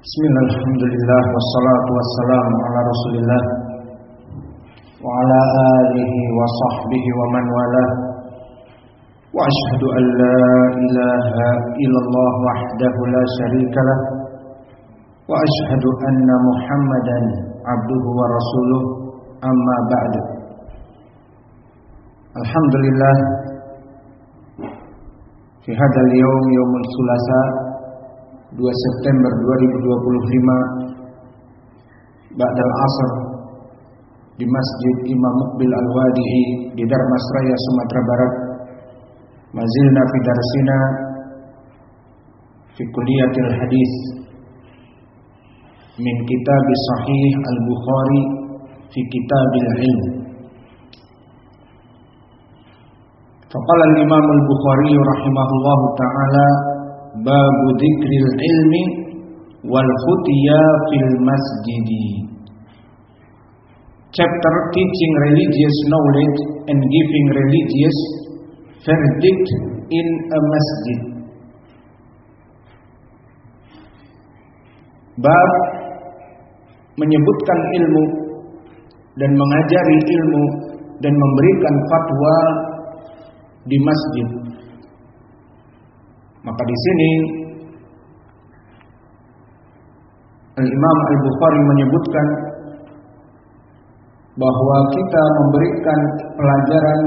Bismillah, alhamdulillah, wassalatu wassalamu ala rasulillah wa ala alihi wa sahbihi wa man wala. Wa ashhadu an la ilaha illallah wahdahu la syarika lah, wa ashhadu anna muhammadan abduhu wa rasuluh, amma ba'du. Alhamdulillah, fi hadzal yawm, yaumul sulasa, 2 September 2025 Ba'dal Asr di Masjid Imam Muqbil Al-Wadi'i di Darmasraya, Sumatera Barat. Mazilna fi darsina fi kulliyatil hadis min kitab Sahih Al-Bukhari fi kitabil ilm. Faqala al-Imam Al-Bukhari rahimahullahu ta'ala babu dzikril ilmi wal khutya fil masjidi. Chapter teaching religious knowledge and giving religious verdict in a masjid. Bab menyebutkan ilmu dan mengajari ilmu dan memberikan fatwa di masjid. Maka di sini Al-Imam Al-Bukhari menyebutkan bahwa kita memberikan pelajaran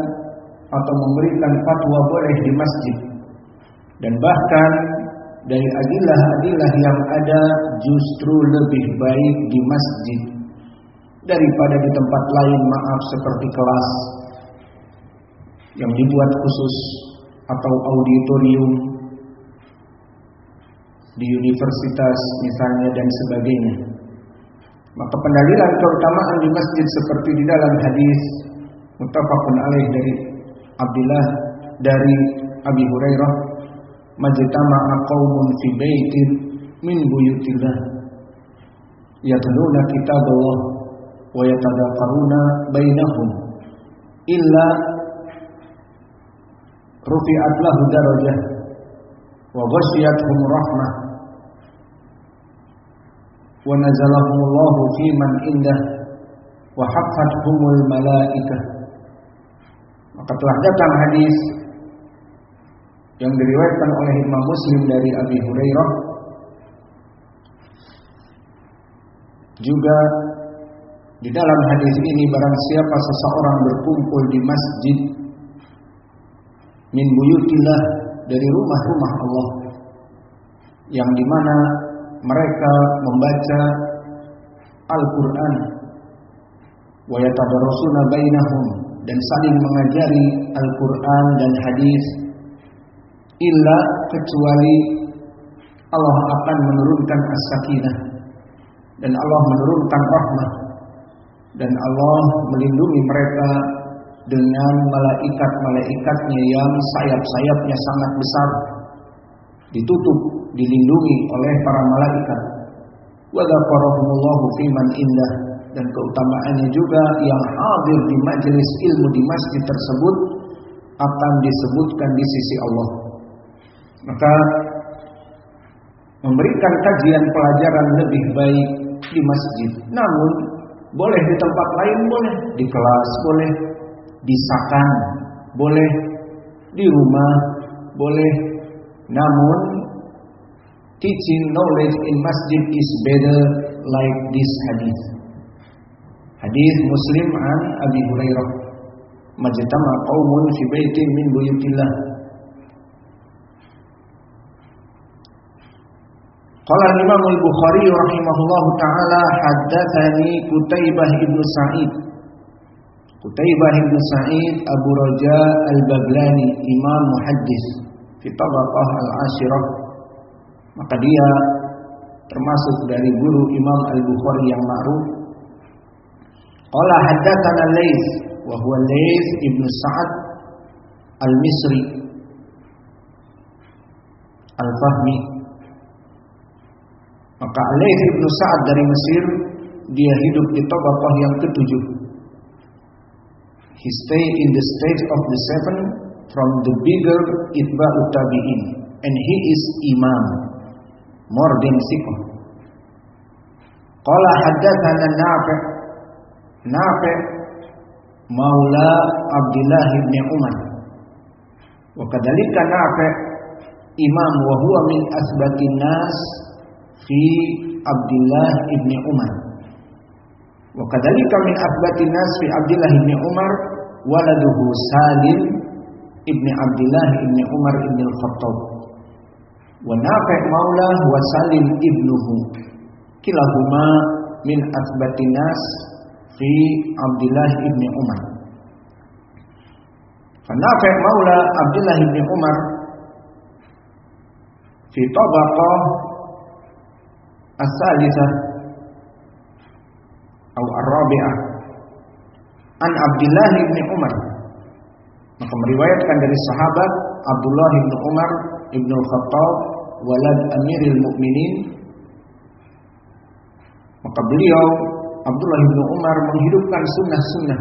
atau memberikan fatwa boleh di masjid, dan bahkan dari adilah-adilah yang ada justru lebih baik di masjid daripada di tempat lain, maaf, seperti kelas yang dibuat khusus atau auditorium di universitas misalnya dan sebagainya. Maka pendalilan keutamaan di masjid seperti di dalam hadis muttafaqun alaih dari Abdullah dari Abi Hurairah, majtama'a qaumun fi baitin min buyutillah yatluna kitaballah wa yatadaqaruna bainahum illa rufi'at lahu darajah wa ghasyiyatuhum rahmah wa nazalahumullahu fi man indah wa haffathumul malaikah. Maka telah datang hadis yang diriwayatkan oleh Imam Muslim dari Abi Hurairah juga. Di dalam hadis ini, barang siapa seseorang berkumpul di masjid min buyutillah, dari rumah-rumah Allah, yang dimana mereka membaca Al-Quran, wa yatadarasuna bainahum, dan saling mengajari Al-Quran dan hadis, illa, kecuali Allah akan menurunkan as-sakinah, dan Allah menurunkan rahmah, dan Allah melindungi mereka dengan malaikat-malaikatnya yang sayap-sayapnya sangat besar, ditutup, dilindungi oleh para malaikat. Wa dzakarahumullahu fi man indah, dan keutamaannya juga yang hadir di majelis ilmu di masjid tersebut akan disebutkan di sisi Allah. Maka memberikan kajian pelajaran lebih baik di masjid. Namun boleh di tempat lain, boleh di kelas, boleh di sakan, boleh di rumah, boleh. Namun teaching knowledge in masjid is better, like this hadis. Hadis Muslim an Abi Hurairah, majtama'a qaumun fi baitin min buyutillah. Qala Imam Al-Bukhari rahimahullahu ta'ala haddatsani Qutaibah ibn Sa'id. Qutaibah ibn Sa'id Abu Raja Al-Baglani, imam muhaddis fi tabaqah al-ashirah. Maka dia termasuk dari guru Imam Al-Bukhari yang ma'ruf. Qala haddatsana Laits, wa huwa Laits ibn Sa'ad Al-Misri Al-Fahmi. Maka Laits ibn Sa'ad dari Mesir, dia hidup di tabaqah yang ke-7. He stay in the stage of the 7 from the bigger Itba'ut Tabi'in, and he is imam more than siqah. Qala haddatsana Nafi' maula Abdullah bin Umar. Wa kadzalika Nafi' imam wa huwa min asbatin nas fi Abdullah bin Umar. Wa kadzalika min asbatin nas fi Abdullah bin Umar waladuhu Salim ibn Abdullah ibn Umar ibn al-Khattab. Wa Nafi' maula wa Salim ibnuhu. Kilahuma min asbatin nas fi Abdullah ibn Umar. Fa Nafi' maula Abdullah ibn Umar fi tabaqah as-salisah atau ar-rabi'ah an Abdullah ibn Umar. Maka meriwayatkan dari sahabat Abdullah ibn Umar ibn al-Khattab walad Amiril Mukminin. Maka beliau Abdullah bin Umar menghidupkan sunnah-sunnah,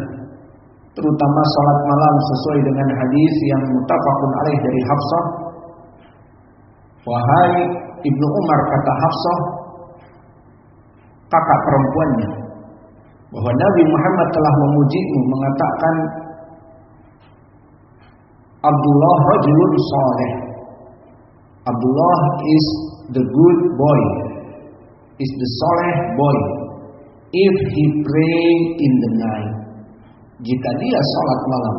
terutama salat malam sesuai dengan hadis yang muttafaqun alaih dari Hafsah. Wahai Ibnu Umar, kata Hafsah, kakak perempuannya, bahwa Nabi Muhammad telah memujimu, mengatakan Abdullah rajulun saleh. Abdullah is the good boy, is the soleh boy. If he pray in the night, jika dia salat malam.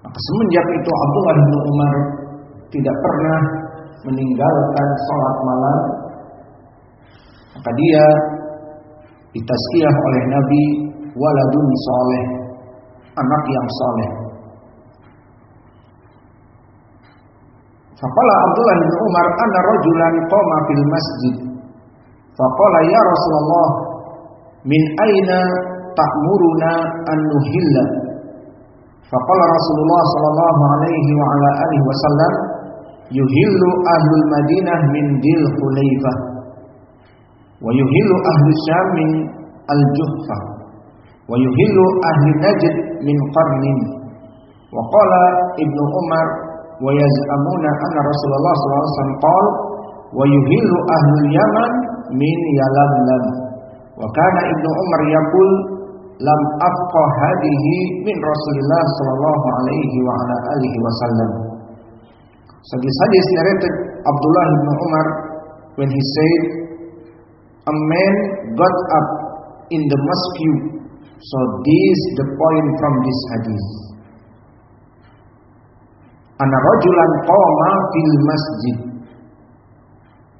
Maka semenjak itu Abdullah bin Umar tidak pernah meninggalkan salat malam. Maka dia ditazkiyah oleh Nabi waladun soleh, anak yang soleh. Faqala Abdullah bin Umar anna rajulan qama fil masjid. Faqala ya Rasulullah, min aina ta'muruna an nuhilla? Faqala Rasulullah sallallahu alaihi wa ala alihi wasallam, yuhillu ahlul Madinah min Dil Khulaifah wa yuhillu ahlus Syam min Al-Juhfah wa yuhillu ahli Najd min Qarnin. Wa qala Ibnu Umar wa yaz'amuna anna Rasulullah sallallahu alaihi wasallam qala wa yuhillu ahlul Yaman min Yalamlam. Wa kana Ibnu Umar yaqul lam afqa hadihi min Rasulillah sallallahu alaihi wa ala alihi wasallam. So this hadith narrated Abdullah bin Umar when he said, a man got up in the mosque. So this is the point from this hadith. Anna rajulan qama fil masjid.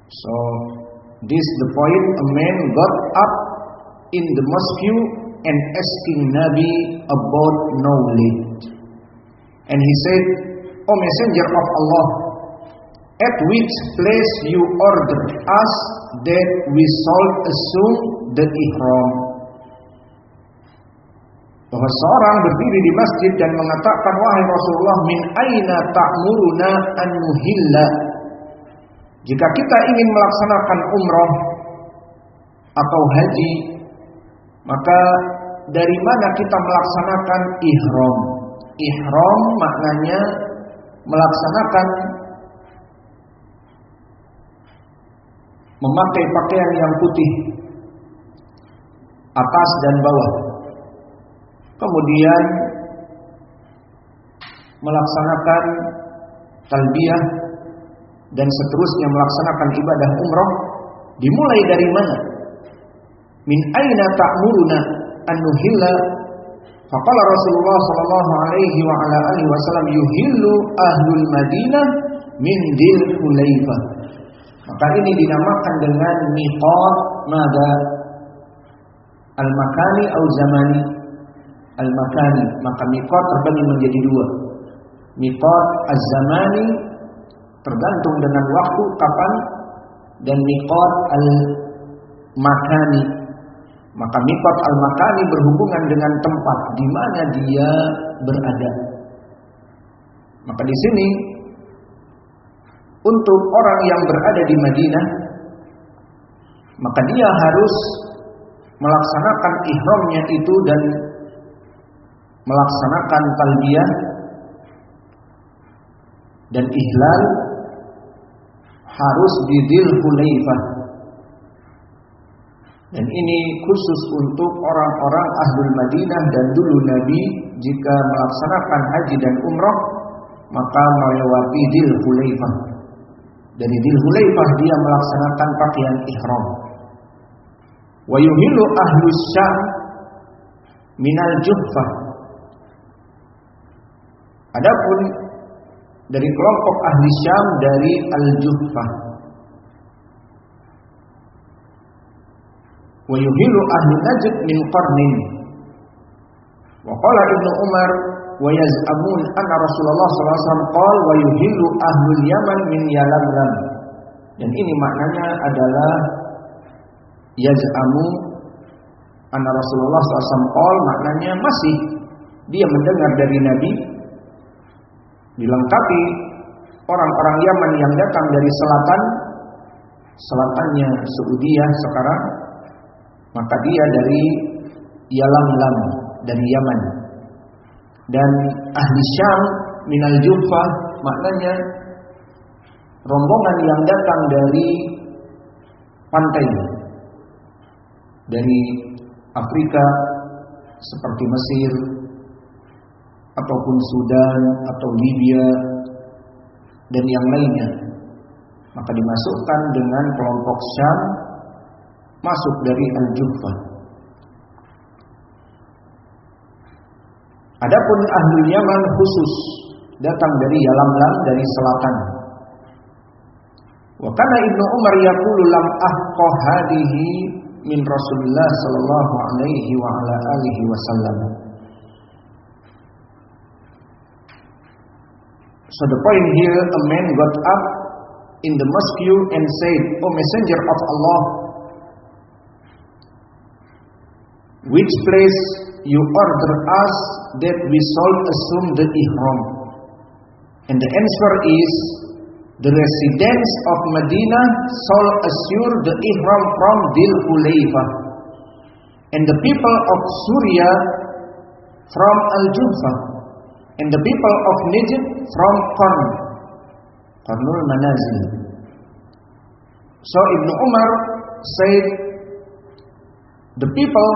So this is the point, a man got up in the mosque and asking Nabi about knowledge. And he said, O Messenger of Allah, at which place you order us that we shall assume the ihram? Bahwa seorang berdiri di masjid dan mengatakan, wahai Rasulullah, min aina ta'muruna an nuhilla? Jika kita ingin melaksanakan umrah atau haji, maka dari mana kita melaksanakan ihram? Ihram maknanya melaksanakan, memakai pakaian yang putih atas dan bawah, kemudian melaksanakan talbiyah dan seterusnya melaksanakan ibadah umrah. Dimulai dari mana? Min aina ta'muruna an nuhilla? Faqala Rasulullah sallallahu alaihi wa ala alihi wasallam, yuhillu ahlul Madinah min Dil Khulaifah. Maka ini dinamakan dengan miqat mada al-makani atau zamani. Al-makani, maka miqat terbagi menjadi dua. Miqat az-zamani tergantung dengan waktu kapan, dan miqat al-makani. Maka miqat al-makani berhubungan dengan tempat di mana dia berada. Maka di sini untuk orang yang berada di Madinah, maka dia harus melaksanakan ihramnya itu dan melaksanakan talbiyah dan ihlal harus di Dzul Hulaifah. Dan ini khusus untuk orang-orang Ahlul Madinah, dan dulu Nabi jika melaksanakan haji dan umrah maka melewati Dzul Hulaifah. Dari Dzul Hulaifah dia melaksanakan pakaian ihram. Wa yuhillu ahlus Syam minal Juhfah. Adapun dari kelompok ahli Syam dari Al-Juhfah. Wa yuhillu ahli Najd min Qarnin. Wa qala Ibnu Umar wa yaz'amun anna Rasulullah sallallahu alaihi wasallam qala wa yuhillu ahlul Yaman min Yalamlam. Dan ini maknanya adalah yaz'amu anna Rasulullah sallallahu alaihi wasallam qala, maknanya masih dia mendengar dari Nabi, dilengkapi orang-orang Yaman yang datang dari selatannya Saudiah sekarang, maka dia dari Yalamlam, dari Yaman. Dan ahli Syam minal Juhfah, maknanya rombongan yang datang dari pantai, dari Afrika seperti Mesir ataupun Sudan atau Libya dan yang lainnya, maka dimasukkan dengan kelompok Syam, masuk dari Al-Juhfah. Adapun ahlul Yaman khusus datang dari Yalamlam, dari selatan. Wa kana Ibnu Umar yaqulu lam ahqa hadhihi min Rasulullah sallallahu alaihi wa ala alihi wasallam. So the point here, a man got up in the mosque and said, "O Messenger of Allah, which place you order us that we shall assume the ihram?" And the answer is, the residents of Medina shall assume the ihram from Dzul Hulaifah, and the people of Syria from Al-Juhfah, and the people of Najd from Qarnul Manazil. So Ibnu Umar said, the people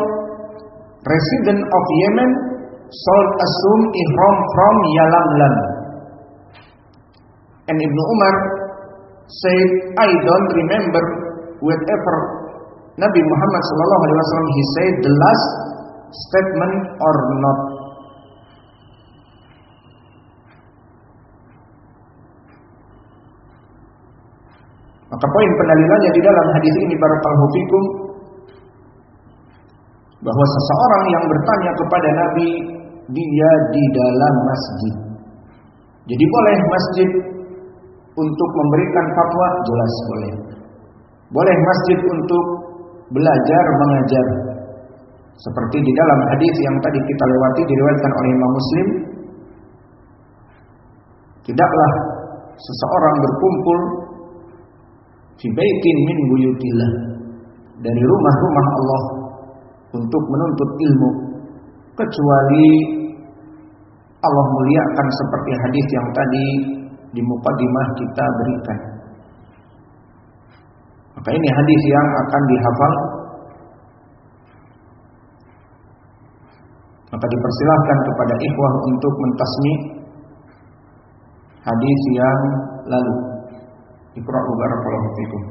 resident of Yemen shall assume ihram from Yalamlam. And Ibnu Umar said, I don't remember whatever Nabi Muhammad sallallahu alaihi wasallam he said the last statement or not. Maka poin pendalilannya di dalam hadis ini barakallahu fikum, bahwa seseorang yang bertanya kepada Nabi, dia di dalam masjid. Jadi boleh masjid untuk memberikan fatwa, jelas boleh. Boleh masjid untuk belajar mengajar. Seperti di dalam hadis yang tadi kita lewati, diriwayatkan oleh Imam Muslim, tidaklah seseorang berkumpul fi baitin min buyutillah, dari rumah-rumah Allah untuk menuntut ilmu, kecuali Allah muliakan seperti hadis yang tadi di mukadimah kita berikan. Maka ini hadis yang akan dihafal. Maka dipersilahkan kepada ikhwah untuk mentasmi hadis yang lalu. Iqra'u barakallahu fikum.